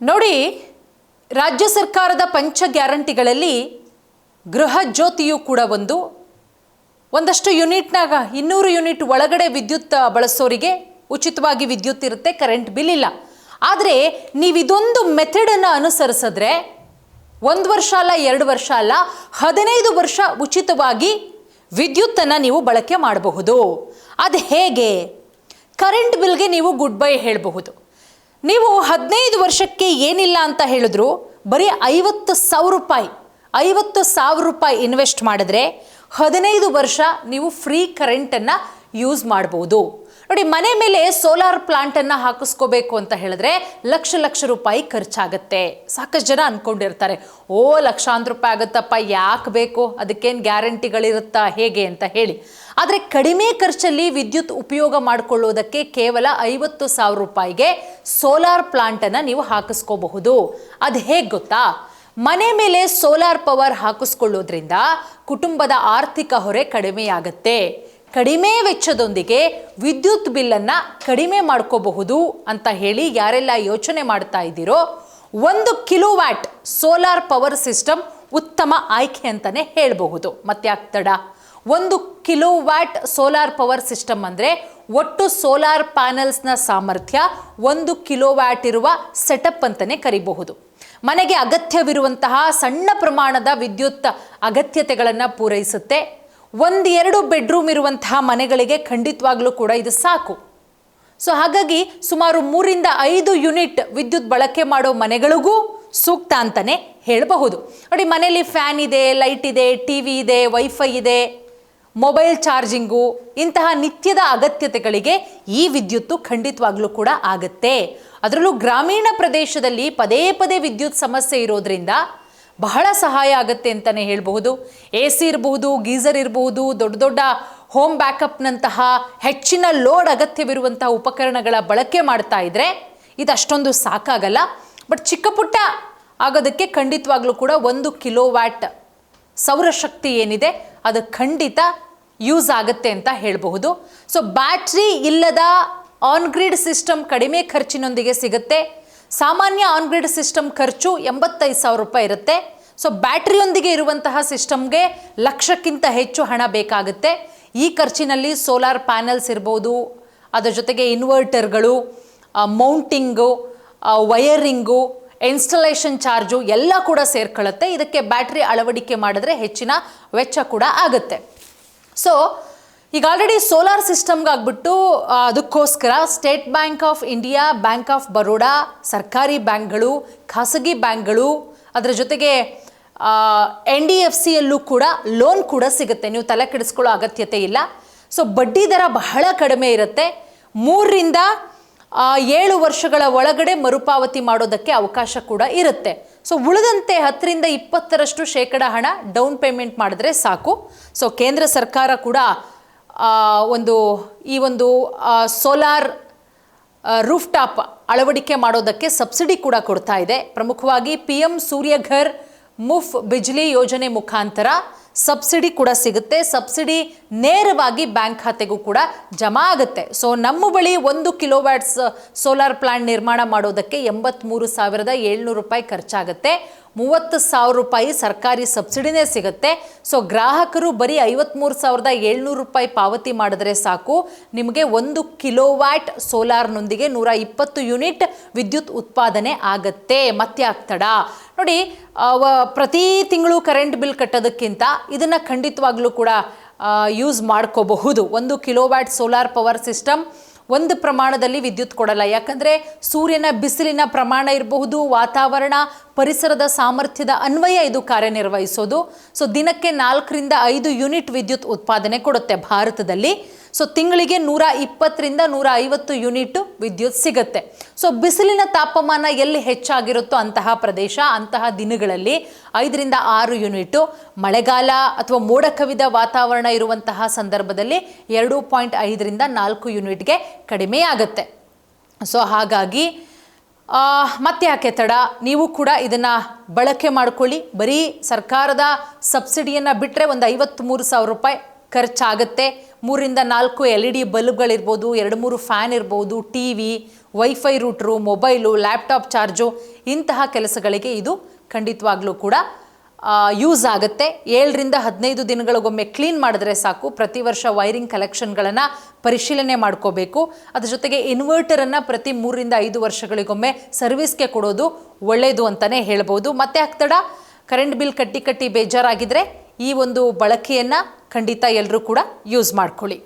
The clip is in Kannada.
ನೋಡಿ, ರಾಜ್ಯ ಸರ್ಕಾರದ ಪಂಚ ಗ್ಯಾರಂಟಿಗಳಲ್ಲಿ ಗೃಹ ಜ್ಯೋತಿಯು ಕೂಡ ಒಂದಷ್ಟು ಯೂನಿಟ್ನಾಗ 200 ಯೂನಿಟ್ ಒಳಗಡೆ ವಿದ್ಯುತ್ ಬಳಸೋರಿಗೆ ಉಚಿತವಾಗಿ ವಿದ್ಯುತ್ ಇರುತ್ತೆ, ಕರೆಂಟ್ ಬಿಲ್ ಇಲ್ಲ. ಆದರೆ ನೀವು ಇದೊಂದು ಮೆಥಡನ್ನು ಅನುಸರಿಸಿದ್ರೆ 1 ವರ್ಷ ಅಲ್ಲ, 2 ವರ್ಷ ಅಲ್ಲ, 15 ವರ್ಷ ಉಚಿತವಾಗಿ ವಿದ್ಯುತ್ತನ್ನು ನೀವು ಬಳಕೆ ಮಾಡಬಹುದು. ಅದು ಹೇಗೆ? ಕರೆಂಟ್ ಬಿಲ್ಗೆ ನೀವು ಗುಡ್ ಬೈ ಹೇಳಬಹುದು. ನೀವು 15 ವರ್ಷಕ್ಕೆ ಏನಿಲ್ಲ ಅಂತ ಹೇಳಿದ್ರು ಬರೀ 50,000 ರೂಪಾಯಿ ಇನ್ವೆಸ್ಟ್ ಮಾಡಿದ್ರೆ 15 ವರ್ಷ ನೀವು ಫ್ರೀ ಕರೆಂಟನ್ನು ಯೂಸ್ ಮಾಡ್ಬೋದು. ನೋಡಿ, ಮನೆ ಮೇಲೆ ಸೋಲಾರ್ ಪ್ಲಾಂಟನ್ನು ಹಾಕಿಸ್ಕೋಬೇಕು ಅಂತ ಹೇಳಿದ್ರೆ ಲಕ್ಷ ರೂಪಾಯಿ ಖರ್ಚಾಗತ್ತೆ. ಸಾಕಷ್ಟು ಜನ ಅಂದ್ಕೊಂಡಿರ್ತಾರೆ, ಲಕ್ಷಾಂತರ ರೂಪಾಯಿ ಆಗುತ್ತಪ್ಪ, ಯಾಕೆ ಬೇಕು, ಅದಕ್ಕೇನು ಗ್ಯಾರಂಟಿಗಳಿರುತ್ತಾ ಹೇಗೆ ಅಂತ ಹೇಳಿ. ಆದರೆ ಕಡಿಮೆ ಖರ್ಚಲ್ಲಿ ವಿದ್ಯುತ್ ಉಪಯೋಗ ಮಾಡಿಕೊಳ್ಳೋದಕ್ಕೆ ಕೇವಲ 50,000 ರೂಪಾಯಿಗೆ ಸೋಲಾರ್ ಪ್ಲಾಂಟನ್ನು ನೀವು ಹಾಕಿಸ್ಕೋಬಹುದು. ಅದು ಹೇಗೆ ಗೊತ್ತಾ? ಮನೆ ಮೇಲೆ ಸೋಲಾರ್ ಪವರ್ ಹಾಕಿಸ್ಕೊಳ್ಳೋದ್ರಿಂದ ಕುಟುಂಬದ ಆರ್ಥಿಕ ಹೊರೆ ಕಡಿಮೆಯಾಗತ್ತೆ. ಕಡಿಮೆ ವೆಚ್ಚದೊಂದಿಗೆ ವಿದ್ಯುತ್ ಬಿಲ್ಲನ್ನು ಕಡಿಮೆ ಮಾಡ್ಕೋಬಹುದು ಅಂತ ಹೇಳಿ ಯಾರೆಲ್ಲ ಯೋಚನೆ ಮಾಡ್ತಾ ಇದ್ದೀರೋ 1 ಕಿಲೋವ್ಯಾಟ್ ಸೋಲಾರ್ ಪವರ್ ಸಿಸ್ಟಮ್ ಉತ್ತಮ ಆಯ್ಕೆ ಅಂತಲೇ ಹೇಳಬಹುದು. ಮತ್ತೆ ಆಗ್ತಡ 1 ಕಿಲೋವ್ಯಾಟ್ ಸೋಲಾರ್ ಪವರ್ ಸಿಸ್ಟಮ್ ಅಂದರೆ ಒಟ್ಟು ಸೋಲಾರ್ ಪ್ಯಾನಲ್ಸ್ನ ಸಾಮರ್ಥ್ಯ 1 ಕಿಲೋವ್ಯಾಟ್ ಇರುವ ಸೆಟಪ್ ಅಂತಲೇ ಕರಿಬಹುದು. ಮನೆಗೆ ಅಗತ್ಯವಿರುವಂತಹ ಸಣ್ಣ ಪ್ರಮಾಣದ ವಿದ್ಯುತ್ ಅಗತ್ಯತೆಗಳನ್ನು ಪೂರೈಸುತ್ತೆ. 1-2 ಬೆಡ್ರೂಮ್ ಇರುವಂತಹ ಮನೆಗಳಿಗೆ ಖಂಡಿತವಾಗ್ಲೂ ಕೂಡ ಇದು ಸಾಕು. ಸೊ ಹಾಗಾಗಿ ಸುಮಾರು 3-5 ಯೂನಿಟ್ ವಿದ್ಯುತ್ ಬಳಕೆ ಮಾಡೋ ಮನೆಗಳಿಗೂ ಸೂಕ್ತ ಅಂತಲೇ ಹೇಳಬಹುದು. ನೋಡಿ, ಮನೆಯಲ್ಲಿ ಫ್ಯಾನ್ ಇದೆ, ಲೈಟ್ ಇದೆ, ಟಿವಿ ಇದೆ, ವೈಫೈ ಇದೆ, ಮೊಬೈಲ್ ಚಾರ್ಜಿಂಗು, ಇಂತಹ ನಿತ್ಯದ ಅಗತ್ಯತೆಗಳಿಗೆ ಈ ವಿದ್ಯುತ್ತು ಖಂಡಿತವಾಗ್ಲೂ ಕೂಡ ಆಗುತ್ತೆ. ಅದರಲ್ಲೂ ಗ್ರಾಮೀಣ ಪ್ರದೇಶದಲ್ಲಿ ಪದೇ ವಿದ್ಯುತ್ ಸಮಸ್ಯೆ ಇರೋದ್ರಿಂದ ಬಹಳ ಸಹಾಯ ಆಗುತ್ತೆ ಅಂತಲೇ ಹೇಳಬಹುದು. AC ಇರಬಹುದು, ಗೀಸರ್ ಇರಬಹುದು, ದೊಡ್ಡ ಹೋಮ್ ಬ್ಯಾಕಪ್ನಂತಹ ಹೆಚ್ಚಿನ ಲೋಡ್ ಅಗತ್ಯವಿರುವಂತಹ ಉಪಕರಣಗಳ ಬಳಕೆ ಮಾಡ್ತಾ ಇದ್ರೆ ಇದು ಅಷ್ಟೊಂದು ಸಾಕಾಗಲ್ಲ. ಬಟ್ ಚಿಕ್ಕ ಪುಟ್ಟ ಆಗೋದಕ್ಕೆ ಖಂಡಿತವಾಗ್ಲೂ ಕೂಡ 1 ಕಿಲೋವ್ಯಾಟ್ ಸೌರಶಕ್ತಿ ಏನಿದೆ ಅದು ಖಂಡಿತ ಯೂಸ್ ಆಗುತ್ತೆ ಅಂತ ಹೇಳಬಹುದು. ಸೊ ಬ್ಯಾಟ್ರಿ ಇಲ್ಲದ ಆನ್ ಗ್ರಿಡ್ ಸಿಸ್ಟಮ್ ಕಡಿಮೆ ಖರ್ಚಿನೊಂದಿಗೆ ಸಿಗುತ್ತೆ. ಸಾಮಾನ್ಯ ಆನ್ ಗ್ರಿಡ್ ಸಿಸ್ಟಮ್ ಖರ್ಚು 85,000 ರೂಪಾಯಿ ಇರುತ್ತೆ. ಸೊ ಬ್ಯಾಟ್ರಿಯೊಂದಿಗೆ ಇರುವಂತಹ ಸಿಸ್ಟಮ್ಗೆ ಲಕ್ಷಕ್ಕಿಂತ ಹೆಚ್ಚು ಹಣ ಬೇಕಾಗುತ್ತೆ. ಈ ಖರ್ಚಿನಲ್ಲಿ ಸೋಲಾರ್ ಪ್ಯಾನಲ್ಸ್ ಇರ್ಬೋದು, ಅದರ ಜೊತೆಗೆ ಇನ್ವರ್ಟರ್ಗಳು, ಮೌಂಟಿಂಗು, ವಯರಿಂಗು, ಇನ್ಸ್ಟಾಲೇಷನ್ ಚಾರ್ಜು ಎಲ್ಲ ಕೂಡ ಸೇರ್ಕೊಳ್ಳುತ್ತೆ. ಇದಕ್ಕೆ ಬ್ಯಾಟ್ರಿ ಅಳವಡಿಕೆ ಮಾಡಿದ್ರೆ ಹೆಚ್ಚಿನ ವೆಚ್ಚ ಕೂಡ ಆಗುತ್ತೆ. ಸೊ ಈಗ ಆಲ್ರೆಡಿ ಸೋಲಾರ್ ಸಿಸ್ಟಮ್ಗಾಗ್ಬಿಟ್ಟು ಅದಕ್ಕೋಸ್ಕರ state bank of India, bank of Baroda, ಸರ್ಕಾರಿ ಬ್ಯಾಂಕ್ಗಳು, ಖಾಸಗಿ ಬ್ಯಾಂಕ್ಗಳು, ಅದರ ಜೊತೆಗೆ NDFCಯಲ್ಲೂ ಕೂಡ ಲೋನ್ ಕೂಡ ಸಿಗುತ್ತೆ. ನೀವು ತಲೆ ಕೆಡಿಸ್ಕೊಳ್ಳೋ ಅಗತ್ಯತೆ ಇಲ್ಲ. ಸೊ ಬಡ್ಡಿ ದರ ಬಹಳ ಕಡಿಮೆ ಇರುತ್ತೆ. 3-7 ವರ್ಷಗಳ ಒಳಗಡೆ ಮರುಪಾವತಿ ಮಾಡೋದಕ್ಕೆ ಅವಕಾಶ ಕೂಡ ಇರುತ್ತೆ. ಸೊ ಉಳಿದಂತೆ 10-20% ಹಣ ಡೌನ್ ಪೇಮೆಂಟ್ ಮಾಡಿದ್ರೆ ಸಾಕು. ಸೊ ಕೇಂದ್ರ ಸರ್ಕಾರ ಕೂಡ ಈ ಒಂದು ಸೋಲಾರ್ ರೂಫ್ ಟಾಪ್ ಅಳವಡಿಕೆ ಮಾಡೋದಕ್ಕೆ ಸಬ್ಸಿಡಿ ಕೂಡ ಕೊಡ್ತಾ ಇದೆ. ಪ್ರಮುಖವಾಗಿ PM ಸೂರ್ಯಘರ್ ಮುಫ್ತ್ ಬಿಜ್ಲಿ ಯೋಜನೆ ಮುಖಾಂತರ ಸಬ್ಸಿಡಿ ಕೂಡ ಸಿಗುತ್ತೆ. ಸಬ್ಸಿಡಿ ನೇರವಾಗಿ ಬ್ಯಾಂಕ್ ಖಾತೆಗೂ ಕೂಡ ಜಮಾ ಆಗುತ್ತೆ. ಸೊ ನಮ್ಮ ಬಳಿ 1 ಕಿಲೋವ್ಯಾಟ್ಸ್ ಸೋಲಾರ್ ಪ್ಲಾಂಟ್ ನಿರ್ಮಾಣ ಮಾಡೋದಕ್ಕೆ 83,700 ರೂಪಾಯಿ ಖರ್ಚಾಗುತ್ತೆ. 30,000 ರೂಪಾಯಿ ಸರ್ಕಾರಿ ಸಬ್ಸಿಡಿನೇ ಸಿಗುತ್ತೆ. ಸೊ ಗ್ರಾಹಕರು ಬರೀ 53,700 ರೂಪಾಯಿ ಪಾವತಿ ಮಾಡಿದ್ರೆ ಸಾಕು, ನಿಮಗೆ 1 ಕಿಲೋವ್ಯಾಟ್ ಸೋಲಾರ್ನೊಂದಿಗೆ 120 ಯೂನಿಟ್ ವಿದ್ಯುತ್ ಉತ್ಪಾದನೆ ಆಗುತ್ತೆ. ಮತ್ತೆ ಆಗ್ತಡ ನೋಡಿ, ಪ್ರತಿ ತಿಂಗಳು ಕರೆಂಟ್ ಬಿಲ್ ಕಟ್ಟೋದಕ್ಕಿಂತ ಇದನ್ನು ಖಂಡಿತವಾಗ್ಲೂ ಕೂಡ ಯೂಸ್ ಮಾಡ್ಕೋಬಹುದು. 1 ಕಿಲೋವ್ಯಾಟ್ ಸೋಲಾರ್ ಪವರ್ ಸಿಸ್ಟಮ್ ಒಂದು ಪ್ರಮಾಣದಲ್ಲಿ ವಿದ್ಯುತ್ ಕೊಡಲ್ಲ. ಯಾಕಂದರೆ ಸೂರ್ಯನ ಬಿಸಿಲಿನ ಪ್ರಮಾಣ ಇರಬಹುದು, ವಾತಾವರಣ, ಪರಿಸರದ ಸಾಮರ್ಥ್ಯದ ಅನ್ವಯ ಇದು ಕಾರ್ಯನಿರ್ವಹಿಸೋದು. ಸೊ ದಿನಕ್ಕೆ 4-5 ಯೂನಿಟ್ ವಿದ್ಯುತ್ ಉತ್ಪಾದನೆ ಕೊಡುತ್ತೆ ಭಾರತದಲ್ಲಿ. ಸೊ ತಿಂಗಳಿಗೆ 120-150 ಯೂನಿಟ್ ವಿದ್ಯುತ್ ಸಿಗುತ್ತೆ. ಸೊ ಬಿಸಿಲಿನ ತಾಪಮಾನ ಎಲ್ಲಿ ಹೆಚ್ಚಾಗಿರುತ್ತೋ ಅಂತಹ ಪ್ರದೇಶ, ಅಂತಹ ದಿನಗಳಲ್ಲಿ 5-6 ಯೂನಿಟು, ಮಳೆಗಾಲ ಅಥವಾ ಮೋಡ ಕವಿದ ವಾತಾವರಣ ಇರುವಂತಹ ಸಂದರ್ಭದಲ್ಲಿ 2.5-4 ಯೂನಿಟ್ಗೆ ಕಡಿಮೆ ಆಗುತ್ತೆ. ಸೊ ಹಾಗಾಗಿ ಮತ್ತೆ ಯಾಕೆ ತಡ, ನೀವು ಕೂಡ ಇದನ್ನು ಬಳಕೆ ಮಾಡ್ಕೊಳ್ಳಿ. ಬರೀ ಸರ್ಕಾರದ ಸಬ್ಸಿಡಿಯನ್ನು ಬಿಟ್ಟರೆ ಒಂದು 53,000 ರೂಪಾಯಿ ಖರ್ಚಾಗುತ್ತೆ. 3-4 LED ಬಲ್ಬ್ಗಳಿರ್ಬೋದು, 2-3 ಫ್ಯಾನ್ ಇರ್ಬೋದು, TV, wifi ರೂಟ್ರು, mobile, laptop charge ಇಂತಹ ಕೆಲಸಗಳಿಗೆ ಇದು ಖಂಡಿತವಾಗ್ಲೂ ಕೂಡ ಯೂಸ್ ಆಗುತ್ತೆ. 7ರಿಂದ 15 ದಿನಗಳಿಗೊಮ್ಮೆ ಕ್ಲೀನ್ ಮಾಡಿದ್ರೆ ಸಾಕು. ಪ್ರತಿ ವರ್ಷ ವೈರಿಂಗ್ ಕಲೆಕ್ಷನ್ಗಳನ್ನು ಪರಿಶೀಲನೆ ಮಾಡ್ಕೋಬೇಕು. ಅದ್ರ ಜೊತೆಗೆ ಇನ್ವರ್ಟರನ್ನು ಪ್ರತಿ 3ರಿಂದ 5 ವರ್ಷಗಳಿಗೊಮ್ಮೆ ಸರ್ವಿಸ್ಗೆ ಕೊಡೋದು ಒಳ್ಳೆಯದು ಅಂತಲೇ ಹೇಳ್ಬೋದು. ಮತ್ತೆ ಆಗ್ತಡ ಕರೆಂಟ್ ಬಿಲ್ ಕಟ್ಟಿ ಬೇಜಾರಾಗಿದ್ದರೆ ಈ ಒಂದು ಬಳಕೆಯನ್ನು ಖಂಡಿತ ಎಲ್ಲರೂ ಕೂಡ ಯೂಸ್ ಮಾಡ್ಕೊಳ್ಳಿ.